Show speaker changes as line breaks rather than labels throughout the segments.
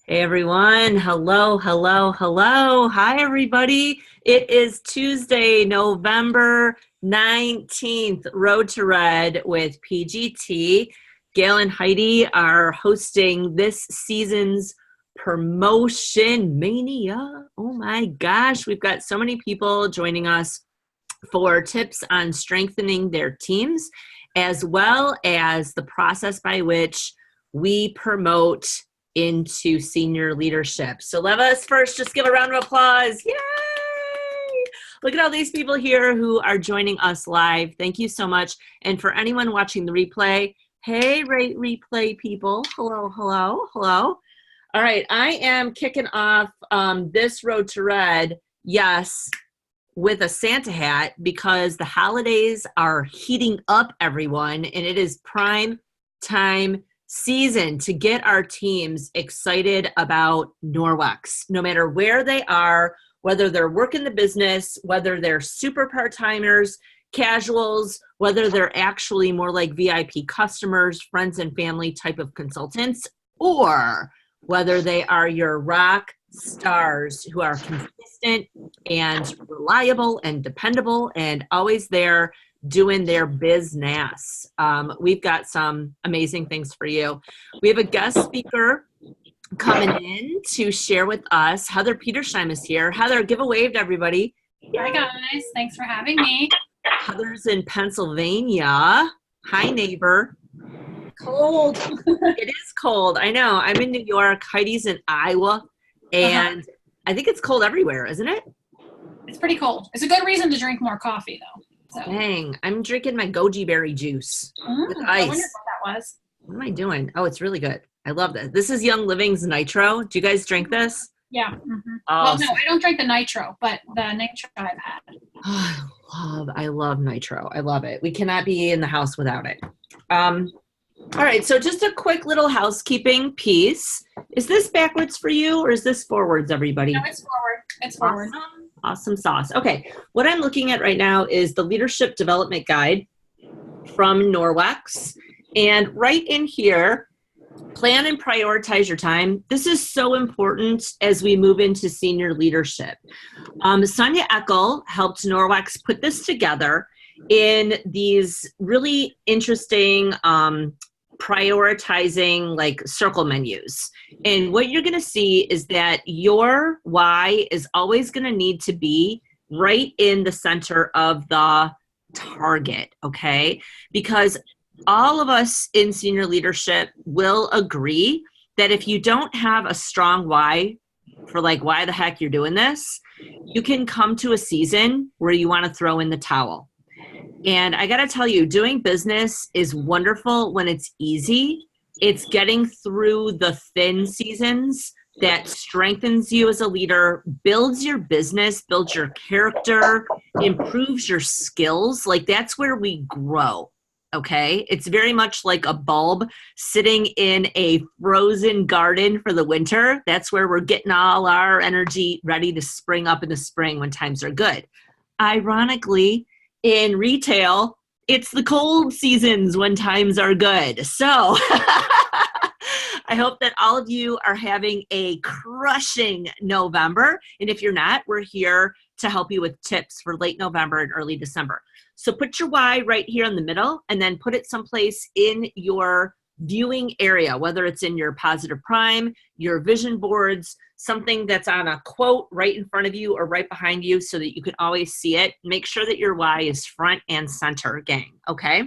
Hey everyone. Hello, hello, hello. Hi everybody. It is Tuesday, November 19th, Road to Red with PGT. Gail and Heidi are hosting this season's Promotion Mania. Oh my gosh, we've got so many people joining us for tips on strengthening their teams, as well as the process by which we promote into senior leadership. So let us first just give a round of applause. Yay! Look at all these people here who are joining us live. Thank you so much. And for anyone watching the replay, hey, replay people. Hello, hello, hello. All right, I am kicking off this Road to Red, yes, with a Santa hat, because the holidays are heating up, everyone, and it is prime time season to get our teams excited about Norwex, no matter where they are, whether they're working the business, whether they're super part-timers, casuals, whether they're actually more like VIP customers, friends and family type of consultants, or whether they are your rock stars who are consistent and reliable and dependable and always there doing their business. We've got some amazing things for you. We have a guest speaker coming in to share with us. Heather Petersheim is here. Heather, give a wave to everybody.
Hi guys, thanks for having me.
Heather's in Pennsylvania. Hi, neighbor. Cold. It is cold. I know. I'm in New York. Heidi's in Iowa. And I think it's cold everywhere, isn't it?
It's pretty cold. It's a good reason to drink more coffee, though. So.
Dang, I'm drinking my goji berry juice with ice.
I wonder what that was.
What am I doing? Oh, it's really good. I love this. This is Young Living's Nitro. Do you guys drink this?
Yeah. Mm-hmm. Well, no, I don't drink the Nitro, but the Nitro I've had.
I love Nitro. I love it. We cannot be in the house without it. All right, so just a quick little housekeeping piece. Is this backwards for you, or is this forwards, everybody?
No, it's forward. It's forward.
Awesome sauce. Okay, what I'm looking at right now is the Leadership Development Guide from Norwex. And right in here, plan and prioritize your time. This is so important as we move into senior leadership. Sonia Eckel helped Norwex put this together in these really interesting prioritizing like circle menus. And what you're going to see is that your why is always going to need to be right in the center of the target, okay? Because all of us in senior leadership will agree that if you don't have a strong why for like why the heck you're doing this, you can come to a season where you want to throw in the towel. And I got to tell you, doing business is wonderful when it's easy. It's getting through the thin seasons that strengthens you as a leader, builds your business, builds your character, improves your skills. Like that's where we grow. Okay. It's very much like a bulb sitting in a frozen garden for the winter. That's where we're getting all our energy ready to spring up in the spring when times are good. Ironically, in retail, it's the cold seasons when times are good. So I hope that all of you are having a crushing November. And if you're not, we're here to help you with tips for late November and early December. So put your why right here in the middle and then put it someplace in your viewing area, whether it's in your Positive Prime, your vision boards, something that's on a quote right in front of you or right behind you so that you can always see it. Make sure that your why is front and center, gang, okay?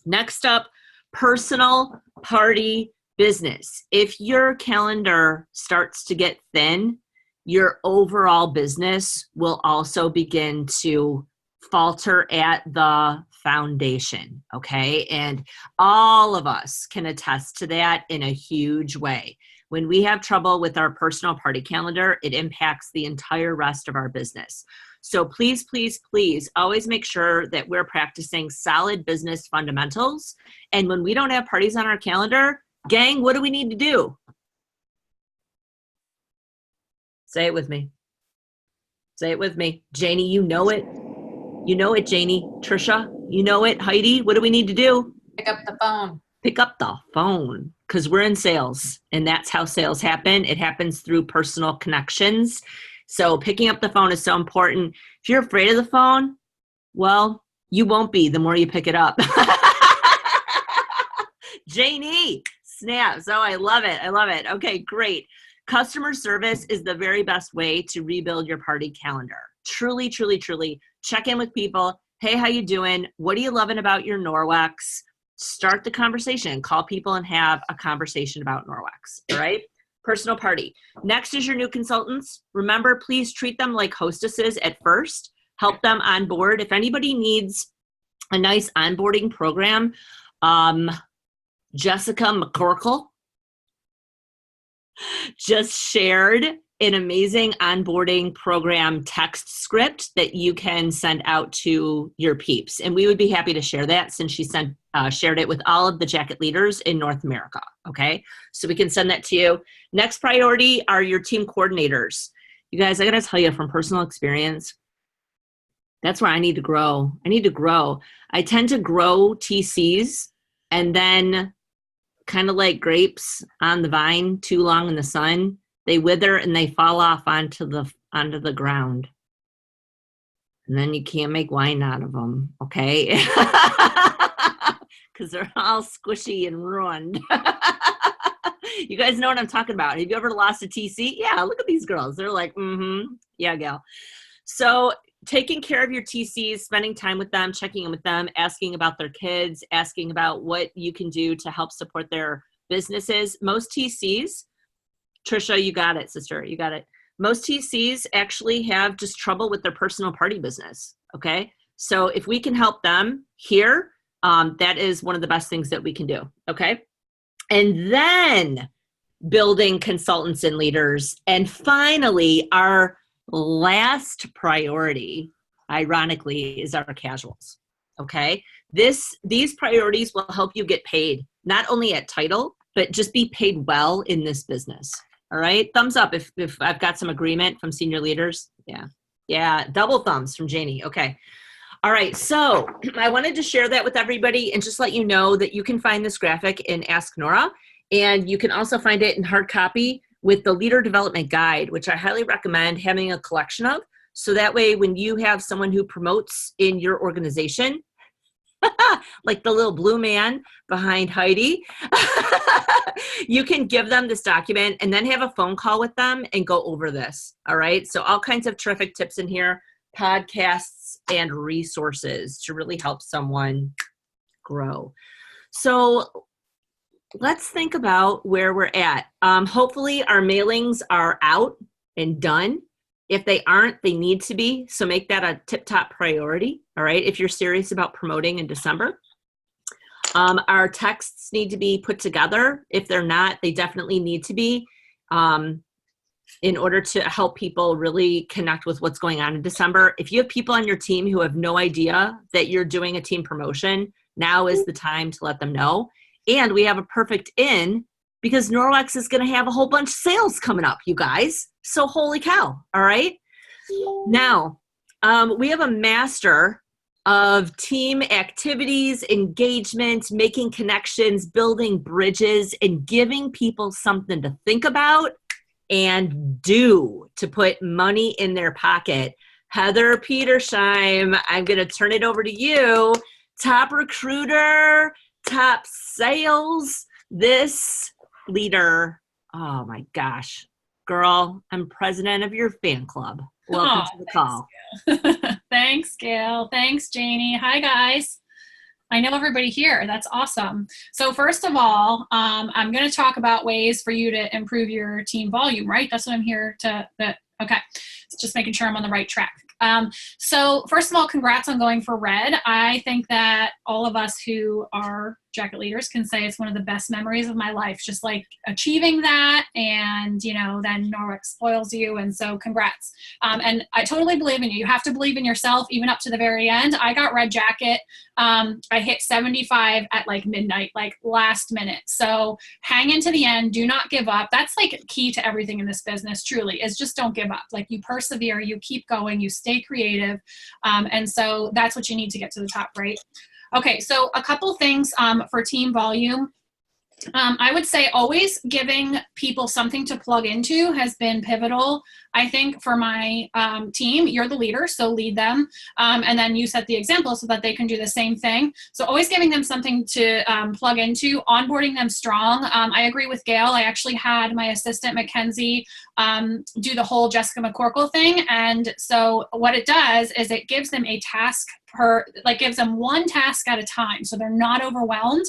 Next up, personal party business. If your calendar starts to get thin, your overall business will also begin to falter at the foundation, okay? And all of us can attest to that in a huge way. When we have trouble with our personal party calendar, it impacts the entire rest of our business. So please, please, please always make sure that we're practicing solid business fundamentals. And when we don't have parties on our calendar, gang, what do we need to do? Say it with me. Say it with me. Janie, you know it. You know it, Janie. Trisha, you know it. Heidi, what do we need to do?
Pick up the phone.
Pick up the phone. because we're in sales, and that's how sales happen. It happens through personal connections. So picking up the phone is so important. If you're afraid of the phone, well, you won't be the more you pick it up. Janie, snaps. Oh, I love it. I love it. Okay, great. Customer service is the very best way to rebuild your party calendar. Truly, truly, truly. Check in with people. Hey, how you doing? What are you loving about your Norwex? Start the conversation. Call people and have a conversation about Norwex. All right? Personal party. Next is your new consultants. Remember, please treat them like hostesses at first. Help them on board. If anybody needs a nice onboarding program, Jessica McCorkle just shared an amazing onboarding program text script that you can send out to your peeps. And we would be happy to share that since she shared it with all of the jacket leaders in North America. Okay, so we can send that to you. Next priority are your team coordinators. You guys, I gotta tell you from personal experience, that's where I need to grow. I need to grow. I tend to grow TCs and then kind of like grapes on the vine too long in the sun, they wither and they fall off onto the ground. And then you can't make wine out of them, okay? Because they're all squishy and ruined. You guys know what I'm talking about. Have you ever lost a TC? Yeah, look at these girls. They're like, yeah, gal. So taking care of your TCs, spending time with them, checking in with them, asking about their kids, asking about what you can do to help support their businesses. Most TCs, Trisha, you got it, sister, you got it. Most TCs actually have just trouble with their personal party business, okay? So if we can help them here, that is one of the best things that we can do, okay? And then building consultants and leaders. And finally, our last priority, ironically, is our casuals, okay? These priorities will help you get paid, not only at title, but just be paid well in this business, all right? Thumbs up if I've got some agreement from senior leaders. Yeah, double thumbs from Janie, okay. All right, so I wanted to share that with everybody and just let you know that you can find this graphic in Ask Nora, and you can also find it in hard copy with the Leader Development Guide, which I highly recommend having a collection of. So that way, when you have someone who promotes in your organization, like the little blue man behind Heidi, you can give them this document and then have a phone call with them and go over this. All right. So all kinds of terrific tips in here, podcasts and resources to really help someone grow. So let's think about where we're at. Hopefully our mailings are out and done. If they aren't, they need to be. So make that a tip-top priority, all right, if you're serious about promoting in December. Our texts need to be put together. If they're not, they definitely need to be in order to help people really connect with what's going on in December. If you have people on your team who have no idea that you're doing a team promotion, now is the time to let them know. And we have a perfect in because Norwex is going to have a whole bunch of sales coming up, you guys. So holy cow, all right? Now, we have a master of team activities, engagement, making connections, building bridges, and giving people something to think about and do to put money in their pocket. Heather Petersheim, I'm going to turn it over to you. Top recruiter, top sales, this leader. Oh my gosh, girl, I'm president of your fan club. Welcome to the call.
Thanks, Gail. Thanks, Janie. Hi, guys. I know everybody here. That's awesome. So first of all, I'm going to talk about ways for you to improve your team volume, right? That's what I'm here to, okay. Just making sure I'm on the right track. So first of all, congrats on going for red. I think that all of us who are jacket leaders can say it's one of the best memories of my life, just like achieving that. And, you know, then Norwex spoils you. And so congrats. And I totally believe in you. You have to believe in yourself, even up to the very end. I got red jacket. I hit 75 at like midnight, like last minute. So hang into the end. Do not give up. That's like key to everything in this business, truly, is just don't give up. Like you persevere, you keep going, you stay creative. And so that's what you need to get to the top, right? Okay, so a couple things for team volume. I would say always giving people something to plug into has been pivotal. I think for my team, you're the leader, so lead them. And then you set the example so that they can do the same thing. So always giving them something to plug into, onboarding them strong. I agree with Gail. I actually had my assistant, Mackenzie, do the whole Jessica McCorkle thing. And so what it does is it gives them a task gives them one task at a time. So they're not overwhelmed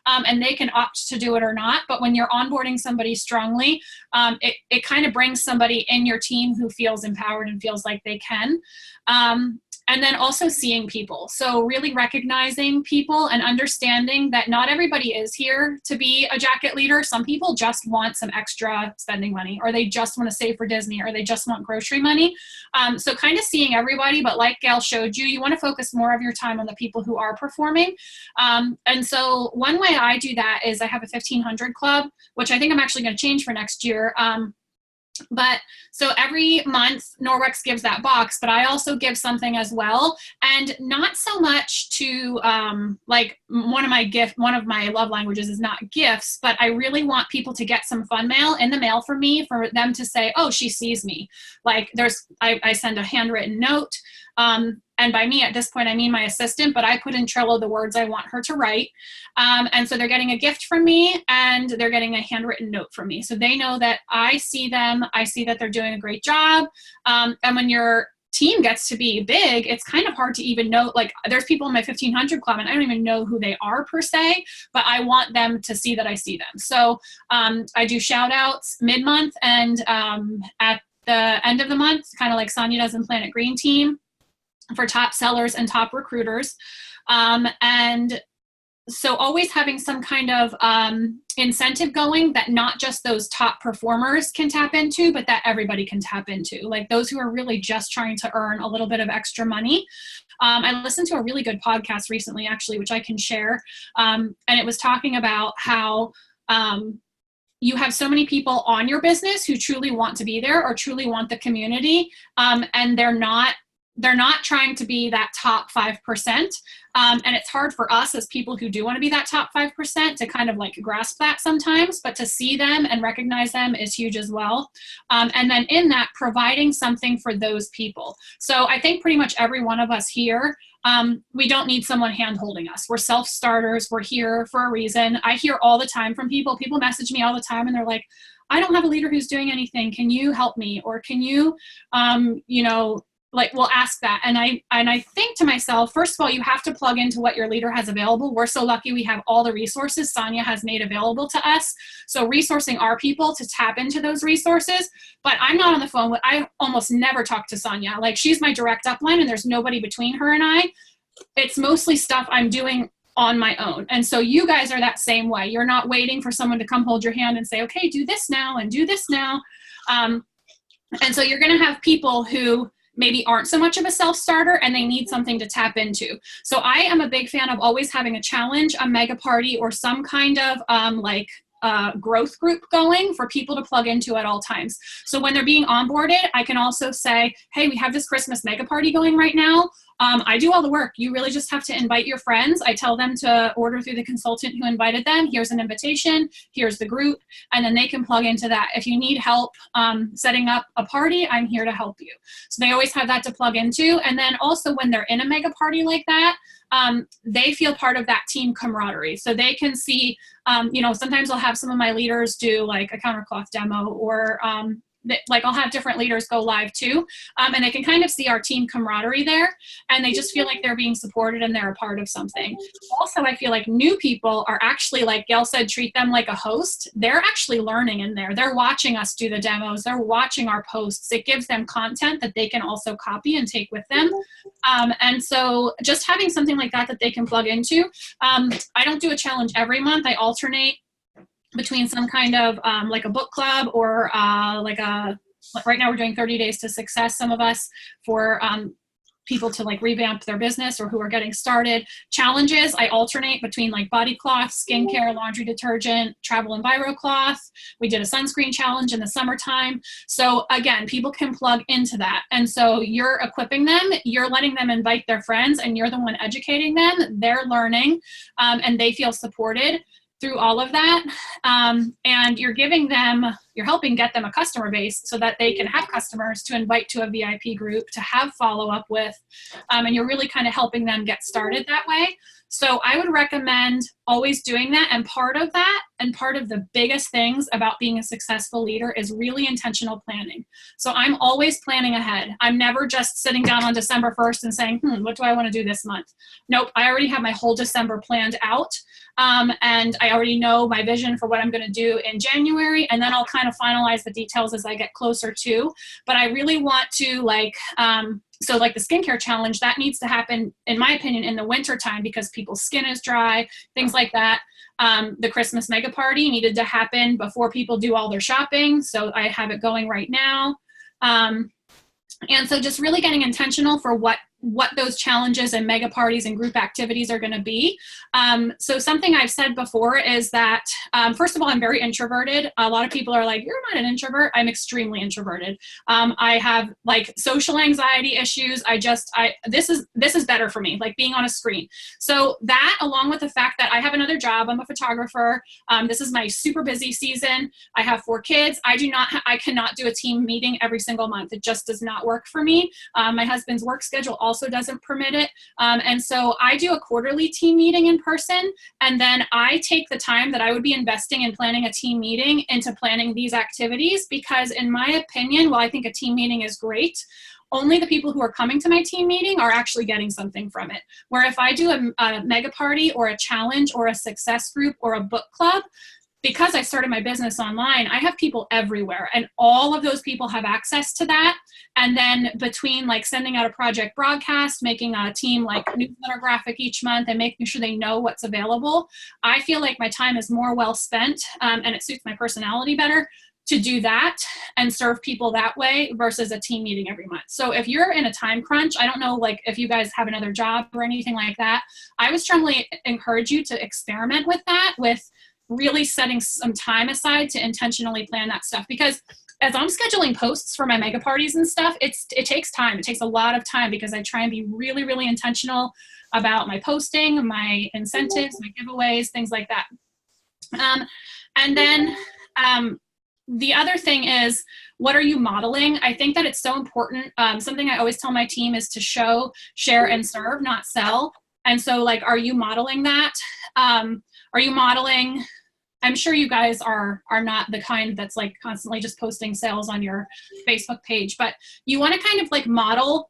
and they can opt to do it or not. But when you're onboarding somebody strongly, it kind of brings somebody in your team who feels empowered and feels like they can. And then also seeing people. So really recognizing people and understanding that not everybody is here to be a jacket leader. Some people just want some extra spending money, or they just want to save for Disney, or they just want grocery money. So kind of seeing everybody, but like Gail showed you, you want to focus more of your time on the people who are performing. And so one way I do that is I have a 1500 club, which I think I'm actually going to change for next year. But so every month Norwex gives that box, but I also give something as well. And not so much to like one of my love languages is not gifts, but I really want people to get some fun mail in the mail for me, for them to say, oh, she sees me. Like I send a handwritten note. And by me at this point, I mean my assistant, but I put in Trello the words I want her to write. And so they're getting a gift from me and they're getting a handwritten note from me. So they know that I see them. I see that they're doing a great job. And when your team gets to be big, it's kind of hard to even know, like there's people in my 1500 club and I don't even know who they are per se, but I want them to see that I see them. So I do shout outs mid-month and at the end of the month, kind of like Sonia does in Planet Green Team, for top sellers and top recruiters. And so always having some kind of incentive going that not just those top performers can tap into, but that everybody can tap into, like those who are really just trying to earn a little bit of extra money. I listened to a really good podcast recently, actually, which I can share. And it was talking about how you have so many people on your business who truly want to be there or truly want the community, and they're not trying to be that top 5%. And it's hard for us as people who do want to be that top 5% to kind of like grasp that sometimes, but to see them and recognize them is huge as well. And then in that, providing something for those people. So I think pretty much every one of us here, we don't need someone hand holding us. We're self-starters. We're here for a reason. I hear all the time from people message me all the time and they're like, I don't have a leader who's doing anything. Can you help me? Or can you, like we'll ask that. And I think to myself, first of all, you have to plug into what your leader has available. We're so lucky we have all the resources Sonia has made available to us. So resourcing our people to tap into those resources. But I'm not on the phone. I almost never talk to Sonia. Like she's my direct upline and there's nobody between her and I. It's mostly stuff I'm doing on my own. And so you guys are that same way. You're not waiting for someone to come hold your hand and say, okay, do this now and do this now. And so you're going to have people who maybe aren't so much of a self-starter and they need something to tap into. So I am a big fan of always having a challenge, a mega party, or some kind of growth group going for people to plug into at all times. So when they're being onboarded, I can also say, hey, we have this Christmas mega party going right now. I do all the work. You really just have to invite your friends. I tell them to order through the consultant who invited them. Here's an invitation. Here's the group. And then they can plug into that. If you need help setting up a party, I'm here to help you. So they always have that to plug into. And then also when they're in a mega party like that, they feel part of that team camaraderie. So they can see, sometimes I'll have some of my leaders do like a countercloth demo or I'll have different leaders go live too. And they can kind of see our team camaraderie there and they just feel like they're being supported and they're a part of something. Also, I feel like new people are actually, like Gail said, treat them like a host. They're actually learning in there. They're watching us do the demos. They're watching our posts. It gives them content that they can also copy and take with them. And so just having something like that they can plug into. I don't do a challenge every month. I alternate between some kind of like a book club or right now we're doing 30 days to success, some of us, for people to like revamp their business or who are getting started. Challenges, I alternate between like body cloth, skincare, laundry detergent, travel and biro cloth. We did a sunscreen challenge in the summertime. So again, people can plug into that. And so you're equipping them, you're letting them invite their friends, and you're the one educating them. They're learning and they feel supported. through all of that. And you're helping get them a customer base so that they can have customers to invite to a VIP group, to have follow-up with, and you're really kind of helping them get started that way. So I would recommend always doing that. And part of that, and part of the biggest things about being a successful leader, is really intentional planning. So I'm always planning ahead. I'm never just sitting down on December 1st and saying, what do I want to do this month? Nope, I already have my whole December planned out. And I already know my vision for what I'm going to do in January, and then I'll kind of finalize the details as I get closer to. But I really want to, so like the skincare challenge, that needs to happen, in my opinion, in the winter time, because people's skin is dry, things like that. The Christmas mega party needed to happen before people do all their shopping, so I have it going right now. And so just really getting intentional for what those challenges and mega parties and group activities are going to be. So something I've said before is that, first of all, I'm very introverted. A lot of people are like, you're not an introvert. I'm extremely introverted. I have like social anxiety issues. This is better for me, like being on a screen. So that, along with the fact that I have another job, I'm a photographer. This is my super busy season. I have 4 kids. I cannot do a team meeting every single month. It just does not work for me. My husband's work schedule also doesn't permit it. And so I do a quarterly team meeting in person, and then I take the time that I would be investing in planning a team meeting into planning these activities, because in my opinion, while I think a team meeting is great, only the people who are coming to my team meeting are actually getting something from it. Where if I do a mega party or a challenge or a success group or a book club, because I started my business online, I have people everywhere, and all of those people have access to that. And then between like sending out a project broadcast, making a team like newsletter graphic each month, and making sure they know what's available, I feel like my time is more well spent, and it suits my personality better to do that and serve people that way versus a team meeting every month. So if you're in a time crunch, I don't know, like if you guys have another job or anything like that, I would strongly encourage you to experiment with that, with really setting some time aside to intentionally plan that stuff. Because as I'm scheduling posts for my mega parties and stuff, it takes time. It takes a lot of time, because I try and be really, really intentional about my posting, my incentives, my giveaways, things like that. And then the other thing is, what are you modeling? I think that it's so important. Something I always tell my team is to show, share, and serve, not sell. And so like, are you modeling that? Are you modeling, I'm sure you guys are not the kind that's like constantly just posting sales on your Facebook page, but you want to kind of like model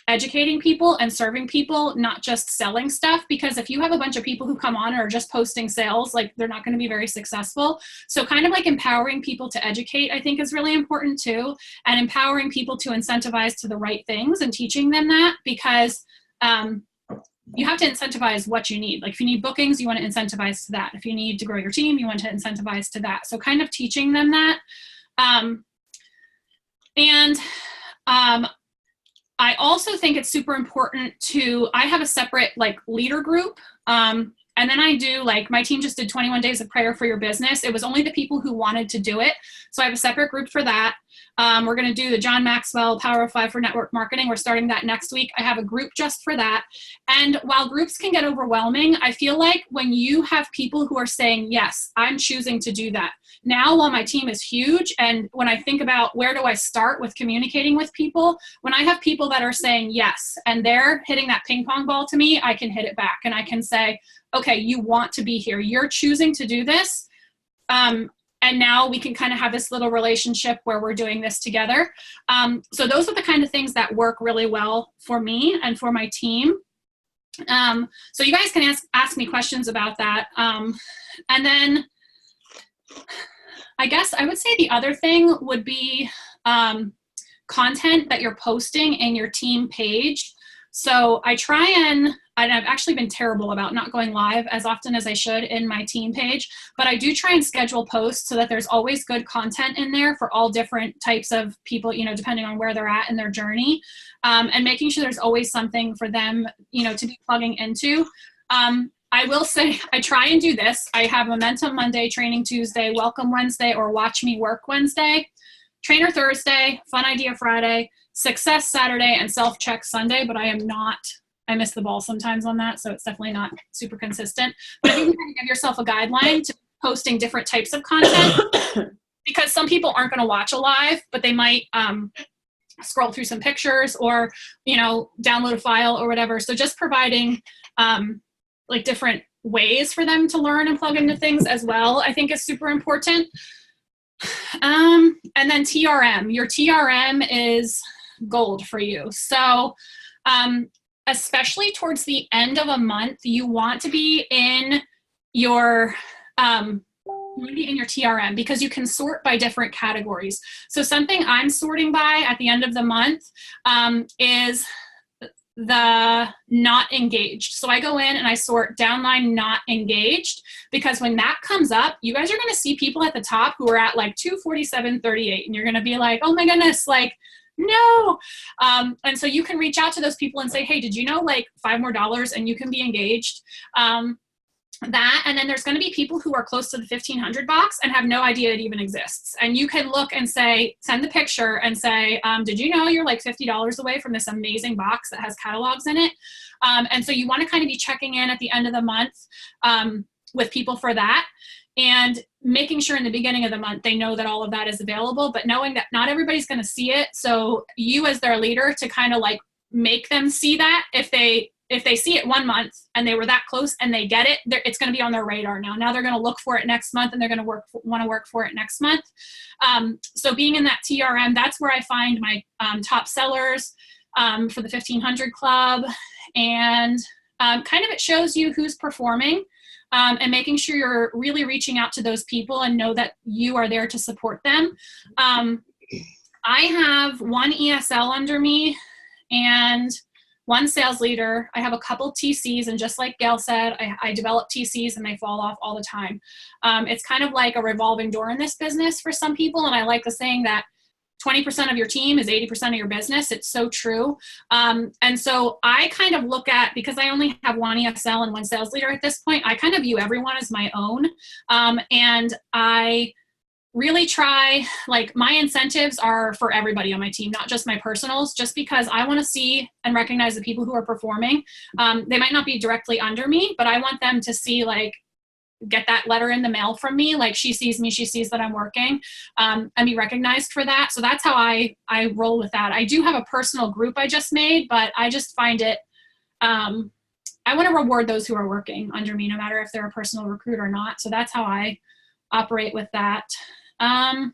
educating people and serving people, not just selling stuff, because if you have a bunch of people who come on and are just posting sales, like they're not going to be very successful. So kind of like empowering people to educate, I think, is really important too, and empowering people to incentivize to the right things and teaching them that, because you have to incentivize what you need. Like if you need bookings, you want to incentivize to that. If you need to grow your team, you want to incentivize to that. So kind of teaching them that. I also think it's super important I have a separate like leader group. And then I do, like, my team just did 21 days of prayer for your business. It was only the people who wanted to do it. So I have a separate group for that. We're going to do the John Maxwell Power of 5 for Network Marketing. We're starting that next week. I have a group just for that. And while groups can get overwhelming, I feel like when you have people who are saying, yes, I'm choosing to do that. Now, while my team is huge, and when I think about where do I start with communicating with people, when I have people that are saying yes, and they're hitting that ping pong ball to me, I can hit it back and I can say, okay, you want to be here. You're choosing to do this. And now we can kind of have this little relationship where we're doing this together. So those are the kind of things that work really well for me and for my team. So you guys can ask me questions about that. And then I guess I would say the other thing would be content that you're posting in your team page. So I try and I've actually been terrible about not going live as often as I should in my team page, but I do try and schedule posts so that there's always good content in there for all different types of people, you know, depending on where they're at in their journey, and making sure there's always something for them, you know, to be plugging into. I will say I try and do this. I have Momentum Monday, Training Tuesday, Welcome Wednesday, or Watch Me Work Wednesday, Trainer Thursday, Fun Idea Friday, Success Saturday, and Self-Check Sunday, but I am not I miss the ball sometimes on that, so it's definitely not super consistent. But if you can give yourself a guideline to posting different types of content, because some people aren't going to watch a live, but they might scroll through some pictures or, download a file or whatever. So just providing like different ways for them to learn and plug into things as well, I think is super important. And then TRM. Your TRM is gold for you. So especially towards the end of a month, you want to be in your TRM because you can sort by different categories. So something I'm sorting by at the end of the month is the not engaged. So I go in and I sort downline not engaged, because when that comes up, you guys are going to see people at the top who are at like 247.38, and you're going to be like, oh my goodness, like, no. And so you can reach out to those people and say, hey, did you know like $5 more and you can be engaged? That, and then there's going to be people who are close to the 1500 box and have no idea it even exists. And you can look and say, send the picture and say, did you know you're like $50 away from this amazing box that has catalogs in it? And so you want to kind of be checking in at the end of the month with people for that, and making sure in the beginning of the month they know that all of that is available, but knowing that not everybody's going to see it. So you as their leader to kind of like make them see that if they see it 1 month and they were that close and they get it, it's going to be on their radar now. Now they're going to look for it next month, and they're going to want to work for it next month. So being in that TRM, that's where I find my top sellers for the 1500 club. And kind of it shows you who's performing and making sure you're really reaching out to those people and know that you are there to support them. I have one ESL under me and one sales leader. I have a couple TCs, and just like Gail said, I develop TCs and they fall off all the time. It's kind of like a revolving door in this business for some people, and I like the saying that 20% of your team is 80% of your business. It's so true. And so I kind of look at, because I only have one ESL and one sales leader at this point, I kind of view everyone as my own. And I really try, like, my incentives are for everybody on my team, not just my personals, just because I want to see and recognize the people who are performing. They might not be directly under me, but I want them to see, like, get that letter in the mail from me. Like, she sees me, she sees that I'm working, and be recognized for that. So that's how I roll with that. I do have a personal group I just made, but I just find it, I want to reward those who are working under me, no matter if they're a personal recruit or not. So that's how I operate with that. I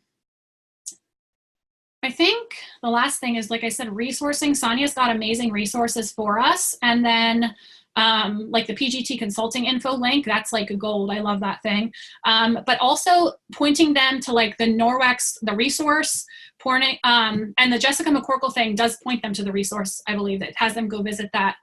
think the last thing is, like I said, resourcing. Sonia's got amazing resources for us. And then like the PGT consulting info link, that's like a gold. I love that thing. But also pointing them to like the Norwex, the resource, and the Jessica McCorkle thing does point them to the resource. I believe it has them go visit that.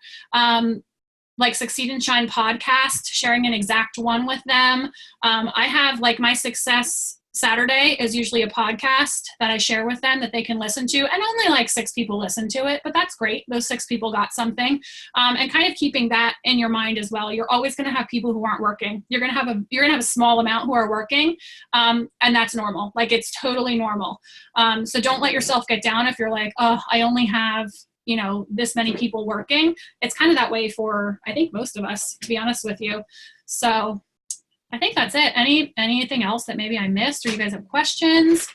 Like Succeed and Shine podcast, sharing an exact one with them. I have like my Success Saturday is usually a podcast that I share with them that they can listen to, and only like 6 people listen to it, but that's great. Those 6 people got something, and kind of keeping that in your mind as well. You're always going to have people who aren't working. You're going to have a small amount who are working, and that's normal. Like, it's totally normal. So don't let yourself get down if you're like, oh, I only have, this many people working. It's kind of that way for, I think, most of us, to be honest with you. So I think that's it. Anything else that maybe I missed, or you guys have questions?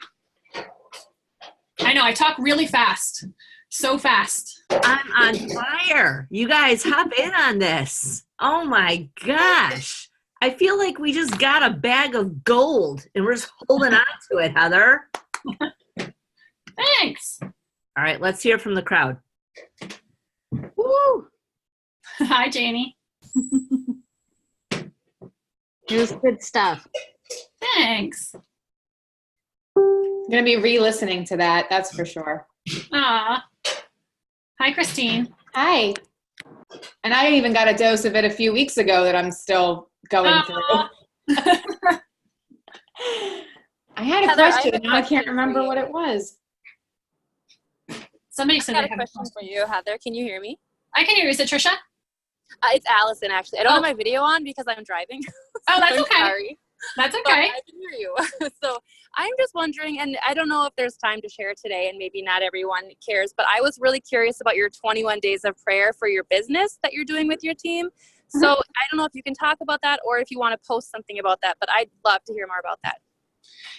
I know I talk really fast, so fast.
I'm on fire. You guys hop in on this. Oh my gosh. I feel like we just got a bag of gold and we're just holding on to it, Heather.
Thanks.
All right, let's hear from the crowd. Woo!
Hi, Janie.
It was good stuff.
Thanks.
I'm going to be re-listening to that, that's for sure.
Hi, Christine.
Hi. And I even got a dose of it a few weeks ago that I'm still going through. I had a
Heather,
question. Now I can't remember what it was.
Somebody said
I
they
got a
have
question for you, Heather. Can you hear me?
I can hear you. Is it Trisha?
It's Allison, actually. I don't have my video on because I'm driving.
Oh, that's
I'm
okay.
sorry.
That's
But
okay.
I can hear you. So I'm just wondering, and I don't know if there's time to share today, and maybe not everyone cares, but I was really curious about your 21 days of prayer for your business that you're doing with your team. So I don't know if you can talk about that or if you want to post something about that, but I'd love to hear more about that.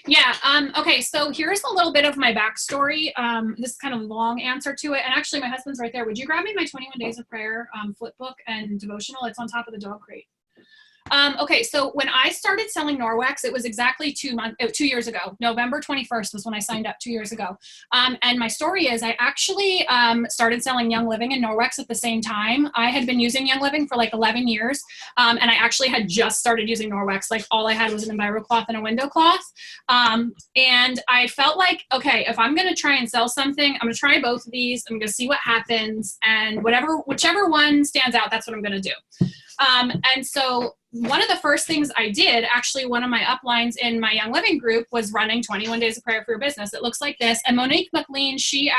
Yeah. Okay. So here's a little bit of my backstory. This is kind of a long answer to it. And actually, my husband's right there. Would you grab me my 21 Days of Prayer flip book and devotional? It's on top of the dog crate. Okay, so when I started selling Norwex, it was exactly 2 years ago. November 21st was when I signed up 2 years ago. And my story is I actually started selling Young Living and Norwex at the same time. I had been using Young Living for like 11 years, and I actually had just started using Norwex. Like all I had was an EnviroCloth and a window cloth. And I felt like, okay, if I'm going to try and sell something, I'm going to try both of these. I'm going to see what happens, and whichever one stands out, that's what I'm going to do. And so one of the first things I did, actually one of my uplines in my Young Living group was running 21 Days of Prayer for Your Business. It looks like this. And Monique McLean, she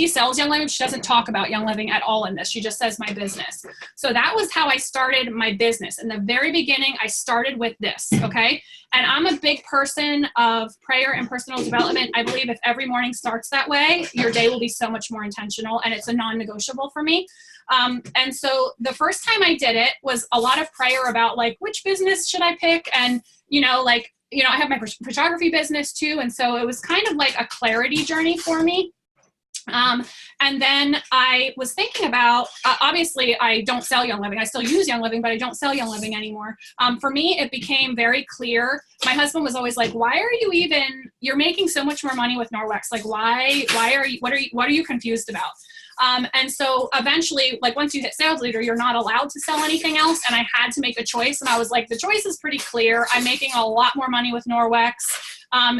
sells Young Living. She doesn't talk about Young Living at all in this. She just says my business. So that was how I started my business. In the very beginning, I started with this, okay? And I'm a big person of prayer and personal development. I believe if every morning starts that way, your day will be so much more intentional, and it's a non-negotiable for me. And so the first time I did it was a lot of prayer about like, which business should I pick? And, I have my photography business too. And so it was kind of like a clarity journey for me. And then I was thinking about, obviously I don't sell Young Living. I still use Young Living, but I don't sell Young Living anymore. For me, it became very clear. My husband was always like, why are you you're making so much more money with Norwex. Like, what are you confused about? And so eventually, like once you hit sales leader, you're not allowed to sell anything else. And I had to make a choice. And I was like, the choice is pretty clear. I'm making a lot more money with Norwex.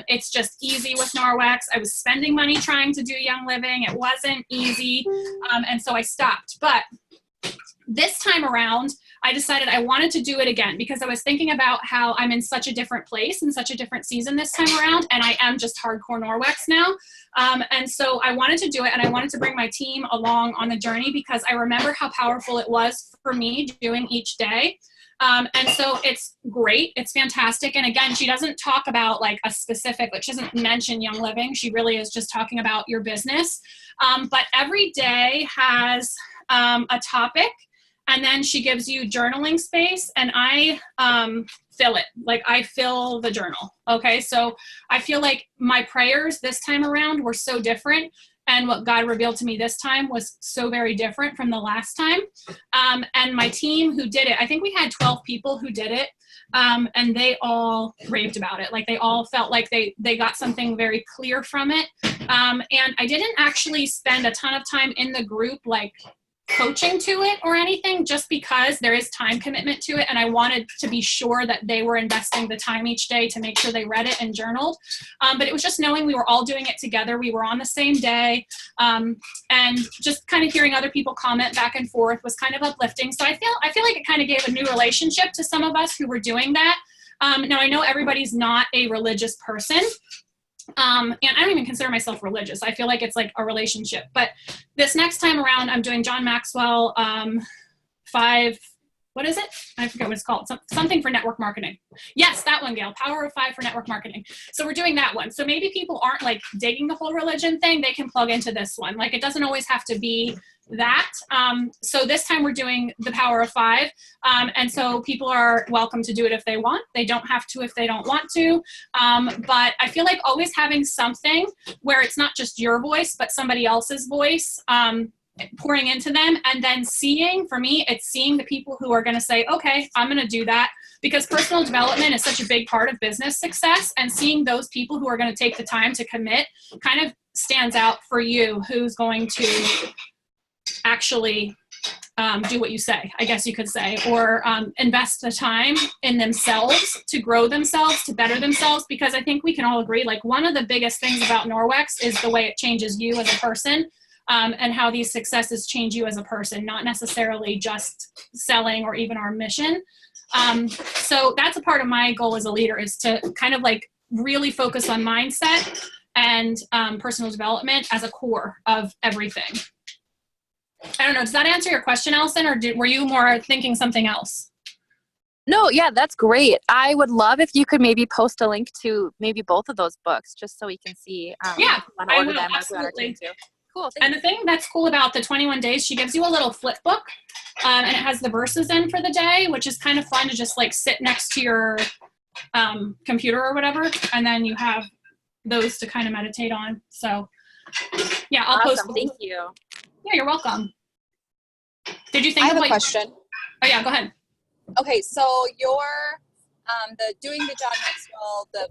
It's just easy with Norwex. I was spending money trying to do Young Living. It wasn't easy. And so I stopped. But this time around, I decided I wanted to do it again because I was thinking about how I'm in such a different place and such a different season this time around. And I am just hardcore Norwex now. And so I wanted to do it, and I wanted to bring my team along on the journey because I remember how powerful it was for me doing each day. And so it's great. It's fantastic. And again, she doesn't talk about like a specific, like she doesn't mention Young Living. She really is just talking about your business. But every day has a topic, and then she gives you journaling space, and I fill it. Like I fill the journal. Okay. So I feel like my prayers this time around were so different. And what God revealed to me this time was so very different from the last time. And my team who did it, I think we had 12 people who did it. And they all raved about it. Like they all felt like they got something very clear from it. And I didn't actually spend a ton of time in the group, like coaching to it or anything, just because there is time commitment to it. And I wanted to be sure that they were investing the time each day to make sure they read it and journaled. But it was just knowing we were all doing it together. We were on the same day. And just kind of hearing other people comment back and forth was kind of uplifting. So I feel like it kind of gave a new relationship to some of us who were doing that. Now I know everybody's not a religious person. And I don't even consider myself religious. I feel like it's like a relationship. But this next time around, I'm doing John Maxwell 5. What is it? I forget what it's called. Something for network marketing. Yes, that one, Gail. Power of 5 for network marketing. So we're doing that one. So maybe people aren't like digging the whole religion thing. They can plug into this one. Like it doesn't always have to be that. So this time we're doing the Power of 5. And so people are welcome to do it if they want. They don't have to if they don't want to. But I feel like always having something where it's not just your voice, but somebody else's voice, pouring into them, and then for me, it's seeing the people who are going to say, okay, I'm going to do that, because personal development is such a big part of business success, and seeing those people who are going to take the time to commit kind of stands out for you, who's going to actually do what you say, I guess you could say, or invest the time in themselves to grow themselves, to better themselves, because I think we can all agree, like one of the biggest things about Norwex is the way it changes you as a person. And how these successes change you as a person, not necessarily just selling or even our mission. So that's a part of my goal as a leader, is to kind of like really focus on mindset and personal development as a core of everything. I don't know. Does that answer your question, Allison, or were you more thinking something else?
No, yeah, that's great. I would love if you could maybe post a link to maybe both of those books just so we can see
Yeah,
if we want to
I
order
will,
them or if we want our team
absolutely.
to. Cool.
And the thing that's cool about the 21 days, she gives you a little flip book, and it has the verses in for the day, which is kind of fun to just like sit next to your computer or whatever, and then you have those to kind of meditate on. So yeah, I'll post.
Awesome. Thank you.
Yeah, you're welcome. Did you think
I have
of
a question.
Oh yeah, go ahead.
Okay, so your the doing the John Maxwell the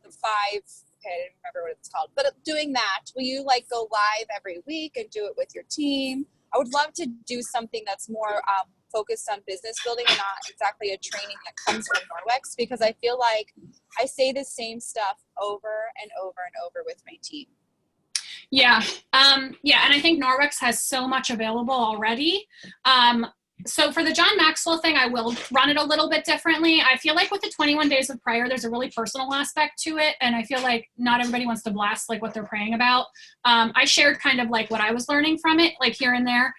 5. Okay, I didn't remember what it's called, but doing that, will you like go live every week and do it with your team? I would love to do something that's more focused on business building and not exactly a training that comes from Norwex, because I feel like I say the same stuff over and over and over with my team.
Yeah, yeah, and I think Norwex has so much available already. So for the John Maxwell thing, I will run it a little bit differently. I feel like with the 21 days of prayer, there's a really personal aspect to it. And I feel like not everybody wants to blast like what they're praying about. I shared kind of like what I was learning from it, like here and there.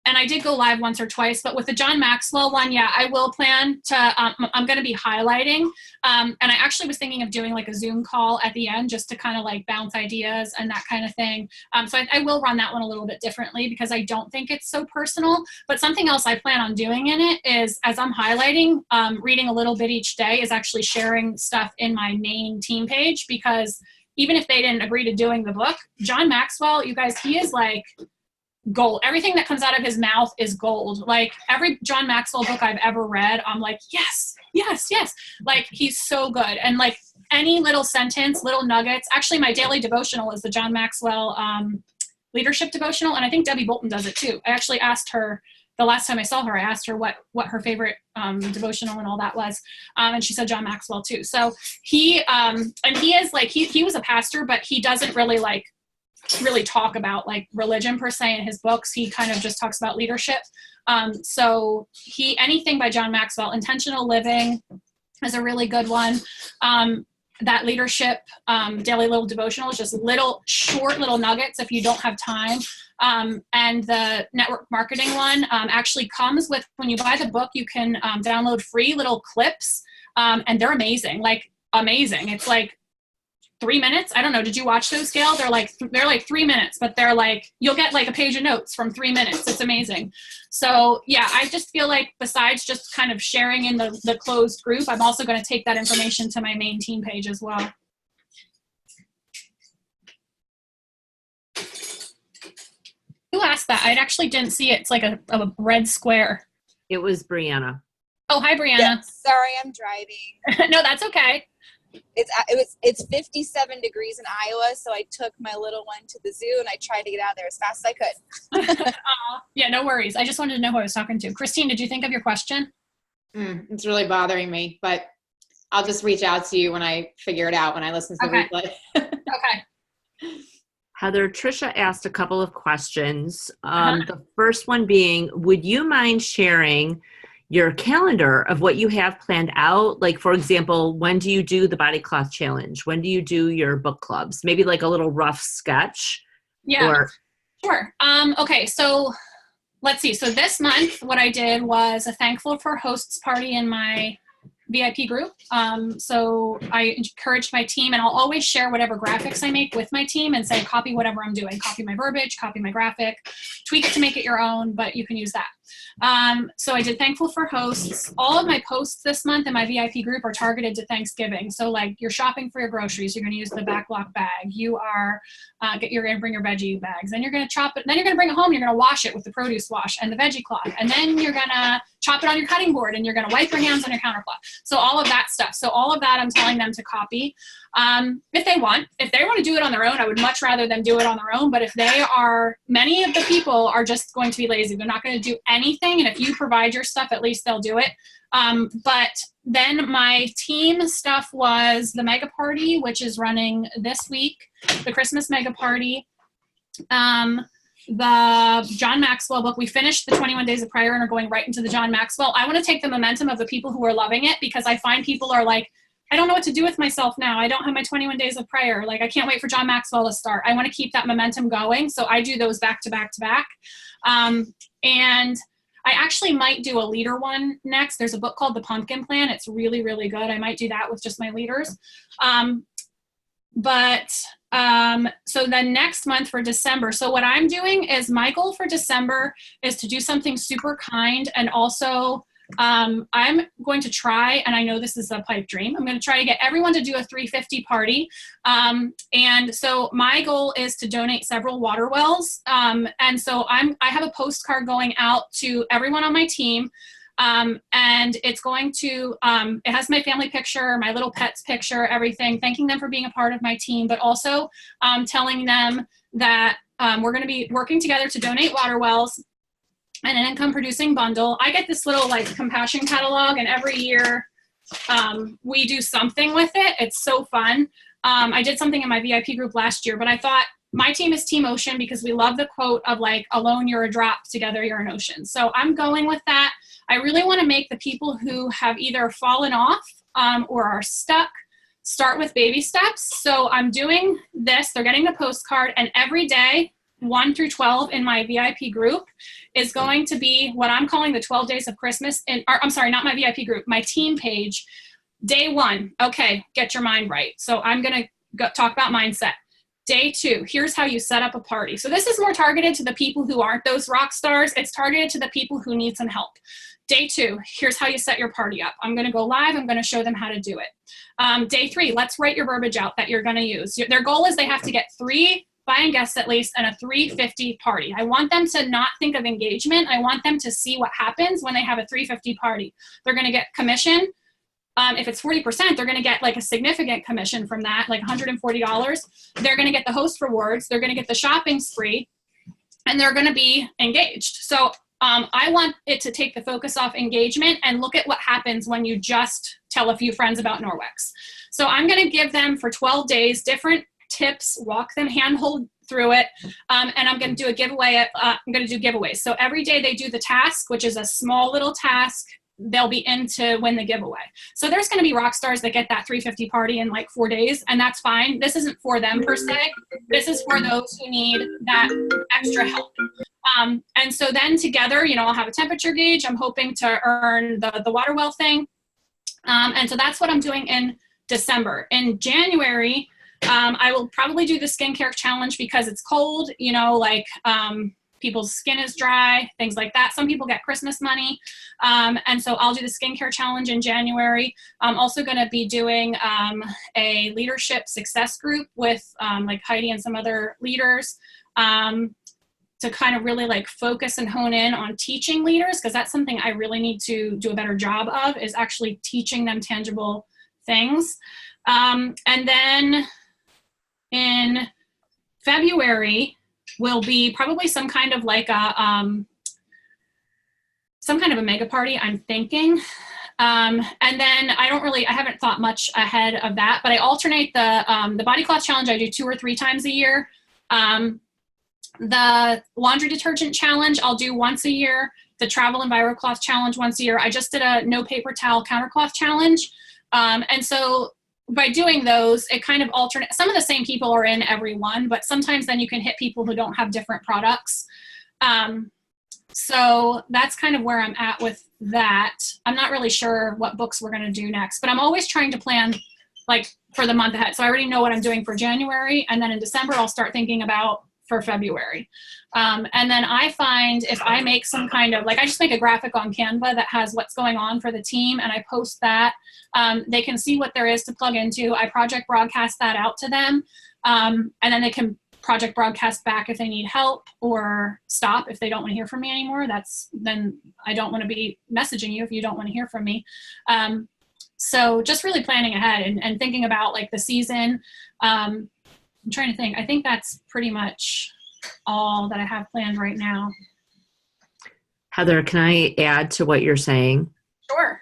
And I did go live once or twice, but with the John Maxwell one, yeah, I will plan to, I'm going to be highlighting. And I actually was thinking of doing like a Zoom call at the end just to kind of like bounce ideas and that kind of thing. So I will run that one a little bit differently because I don't think it's so personal. But something else I plan on doing in it is, as I'm highlighting, reading a little bit each day, is actually sharing stuff in my main team page, because even if they didn't agree to doing the book, John Maxwell, you guys, he is like gold. Everything that comes out of his mouth is gold. Like every John Maxwell book I've ever read, I'm like, yes, yes, yes. Like he's so good. And like any little sentence, little nuggets. Actually, my daily devotional is the John Maxwell leadership devotional. And I think Debbie Bolton does it too. I actually asked her the last time I saw her, I asked her what her favorite devotional and all that was. And she said John Maxwell too. So he, and he is like, he was a pastor, but he doesn't really talk about like religion per se in his books. He kind of just talks about leadership. So anything by John Maxwell, Intentional Living is a really good one. That leadership daily little devotional is just short little nuggets if you don't have time. And the network marketing one actually comes with, when you buy the book, you can download free little clips, and they're amazing. It's like 3 minutes. I don't know. Did you watch those, Gail? They're like 3 minutes, but they're like, you'll get like a page of notes from 3 minutes. It's amazing. So yeah, I just feel like besides just kind of sharing in the closed group, I'm also going to take that information to my main team page as well. Who asked that? I actually didn't see it. It's like a red square.
It was Brianna.
Oh, hi, Brianna.
Yeah, sorry, I'm driving.
No, that's okay.
It's 57 degrees in Iowa, so I took my little one to the zoo and I tried to get out there as fast as I could.
Yeah, no worries. I just wanted to know who I was talking to. Christine, did you think of your question?
It's really bothering me, but I'll just reach out to you when I figure it out, when I listen to the replay.
Okay.
Heather, Trisha asked a couple of questions. The first one being, would you mind sharing your calendar of what you have planned out? Like, for example, when do you do the body cloth challenge? When do you do your book clubs? Maybe like a little rough sketch.
Yeah, sure. Okay, so let's see. So this month, what I did was a Thankful for Hosts party in my VIP group. So I encouraged my team, and I'll always share whatever graphics I make with my team and say, copy whatever I'm doing. Copy my verbiage, copy my graphic, tweak it to make it your own, but you can use that. So I did Thankful for Hosts. All of my posts this month in my VIP group are targeted to Thanksgiving. So like you're shopping for your groceries, you're going to use the backlog bag. You are, you're going to bring your veggie bags. Then you're going to chop it. Then you're going to bring it home. You're going to wash it with the produce wash and the veggie cloth. And then you're going to chop it on your cutting board and you're going to wipe your hands on your countercloth. So all of that stuff. So all of that I'm telling them to copy. If they want to do it on their own, I would much rather them do it on their own. But if many of the people are just going to be lazy. They're not going to do anything. And if you provide your stuff, at least they'll do it. But then my team stuff was the mega party, which is running this week, the Christmas mega party. The John Maxwell book, we finished the 21 Days of Prayer and are going right into the John Maxwell. I want to take the momentum of the people who are loving it, because I find people are like, I don't know what to do with myself now. I don't have my 21 Days of Prayer. Like, I can't wait for John Maxwell to start. I want to keep that momentum going. So I do those back to back to back. And I actually might do a leader one next. There's a book called The Pumpkin Plan. It's really, really good. I might do that with just my leaders. So then next month for December, so what I'm doing is my goal for December is to do something super kind, and also I'm going to try, and I know this is a pipe dream, I'm going to try to get everyone to do a 350 party. And so my goal is to donate several water wells. And so I have a postcard going out to everyone on my team. And it's going to, it has my family picture, my little pets picture, everything, thanking them for being a part of my team, but also telling them that we're going to be working together to donate water wells and an income producing bundle. I get this little like compassion catalog, and every year we do something with it. It's so fun. I did something in my VIP group last year, but I thought my team is Team Ocean because we love the quote of like, alone you're a drop, together you're an ocean. So I'm going with that. I really want to make the people who have either fallen off or are stuck start with baby steps. So I'm doing this, they're getting the postcard, and every day, 1 through 12 in my VIP group is going to be what I'm calling the 12 days of Christmas. I'm sorry, not my VIP group, my team page. Day 1, okay, get your mind right. So I'm going to talk about mindset. Day 2, here's how you set up a party. So this is more targeted to the people who aren't those rock stars. It's targeted to the people who need some help. Day 2, here's how you set your party up. I'm going to go live. I'm going to show them how to do it. Day 3, let's write your verbiage out that you're going to use. Their goal is they have to get 3 buy-in guests at least and a 350 party. I want them to not think of engagement. I want them to see what happens when they have a 350 party. They're going to get commission. If it's 40%, they're going to get like a significant commission from that, like $140. They're going to get the host rewards. They're going to get the shopping spree, and they're going to be engaged. So I want it to take the focus off engagement and look at what happens when you just tell a few friends about Norwex. So I'm going to give them for 12 days different tips, walk them, handhold through it, and I'm going to do a giveaway. I'm going to do giveaways. So every day they do the task, which is a small little task. They'll be in to win the giveaway. So there's going to be rock stars that get that 350 party in like 4 days, and that's fine. This isn't for them per se. This is for those who need that extra help. And so then together, I'll have a temperature gauge. I'm hoping to earn the water well thing. And so that's what I'm doing in December. In January, I will probably do the skincare challenge because it's cold, people's skin is dry, things like that. Some people get Christmas money. And so I'll do the skincare challenge in January. I'm also going to be doing a leadership success group with like Heidi and some other leaders to kind of really like focus and hone in on teaching leaders, because that's something I really need to do a better job of, is actually teaching them tangible things. And then in February will be probably some kind of like a mega party, I'm thinking. And then I haven't thought much ahead of that, but I alternate the body cloth challenge. I do 2 or 3 times a year. The laundry detergent challenge I'll do once a year. The travel and Viro cloth challenge once a year. I just did a no paper towel countercloth challenge. And so by doing those, it kind of alternates. Some of the same people are in every one, but sometimes then you can hit people who don't have different products. So that's kind of where I'm at with that. I'm not really sure what books we're going to do next, but I'm always trying to plan like for the month ahead. So I already know what I'm doing for January. And then in December, I'll start thinking about for February. And then I find if I make some kind of, like I just make a graphic on Canva that has what's going on for the team and I post that, they can see what there is to plug into. I project broadcast that out to them. And then they can project broadcast back if they need help or stop if they don't want to hear from me anymore. Then I don't want to be messaging you if you don't want to hear from me. So just really planning ahead and thinking about like the season. I'm trying to think. I think that's pretty much all that I have planned right now.
Heather, can I add to what you're saying?
Sure.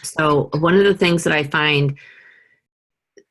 So one of the things that I find